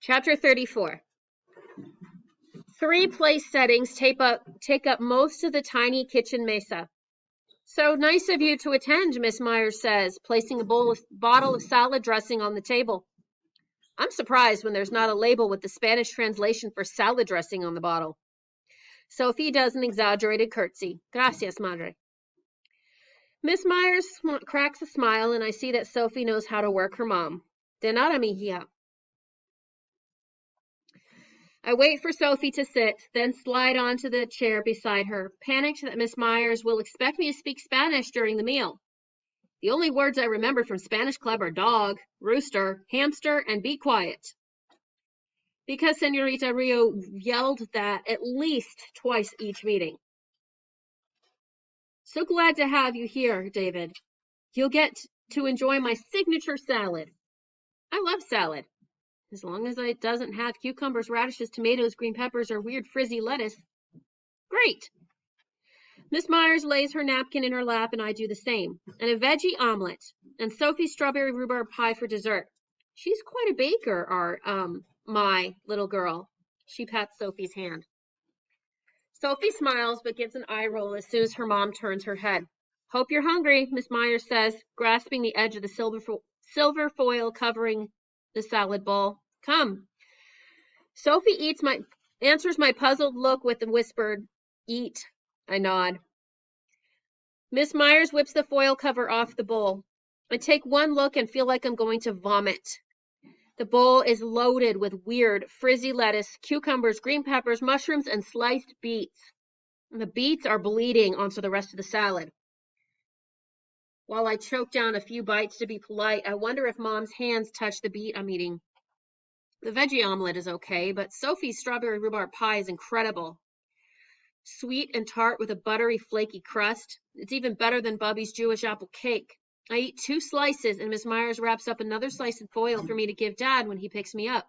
Chapter 34. 3 place settings take up most of the tiny kitchen mesa. So nice of you to attend, Miss Myers says, placing a bottle of salad dressing on the table. I'm surprised when there's not a label with the Spanish translation for salad dressing on the bottle. Sophie does an exaggerated curtsy. Gracias, madre. Miss Myers cracks a smile, and I see that Sophie knows how to work her mom. De nada, mija. I wait for Sophie to sit, then slide onto the chair beside her, panicked that Miss Myers will expect me to speak Spanish during the meal. The only words I remember from Spanish Club are dog, rooster, hamster, and be quiet. Because Senorita Rio yelled that at least twice each meeting. So glad to have you here, David. You'll get to enjoy my signature salad. I love salad. As long as it doesn't have cucumbers, radishes, tomatoes, green peppers, or weird frizzy lettuce. Great. Miss Myers lays her napkin in her lap, and I do the same. And a veggie omelet. And Sophie's strawberry rhubarb pie for dessert. She's quite a baker, my little girl. She pats Sophie's hand. Sophie smiles, but gives an eye roll as soon as her mom turns her head. Hope you're hungry, Miss Myers says, grasping the edge of the silver foil covering the salad bowl. Come. Sophie answers my puzzled look with a whispered, eat. I nod. Miss Myers whips the foil cover off the bowl. I take one look and feel like I'm going to vomit. The bowl is loaded with weird, frizzy lettuce, cucumbers, green peppers, mushrooms, and sliced beets. And the beets are bleeding onto the rest of the salad. While I choke down a few bites to be polite, I wonder if Mom's hands touch the beet I'm eating. The veggie omelet is okay, but Sophie's strawberry rhubarb pie is incredible. Sweet and tart with a buttery, flaky crust. It's even better than Bubby's Jewish apple cake. I eat 2 slices, and Miss Myers wraps up another slice in foil for me to give Dad when he picks me up.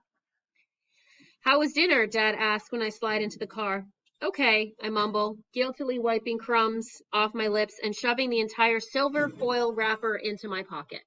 How was dinner? Dad asks when I slide into the car. Okay, I mumble, guiltily wiping crumbs off my lips and shoving the entire silver foil wrapper into my pocket.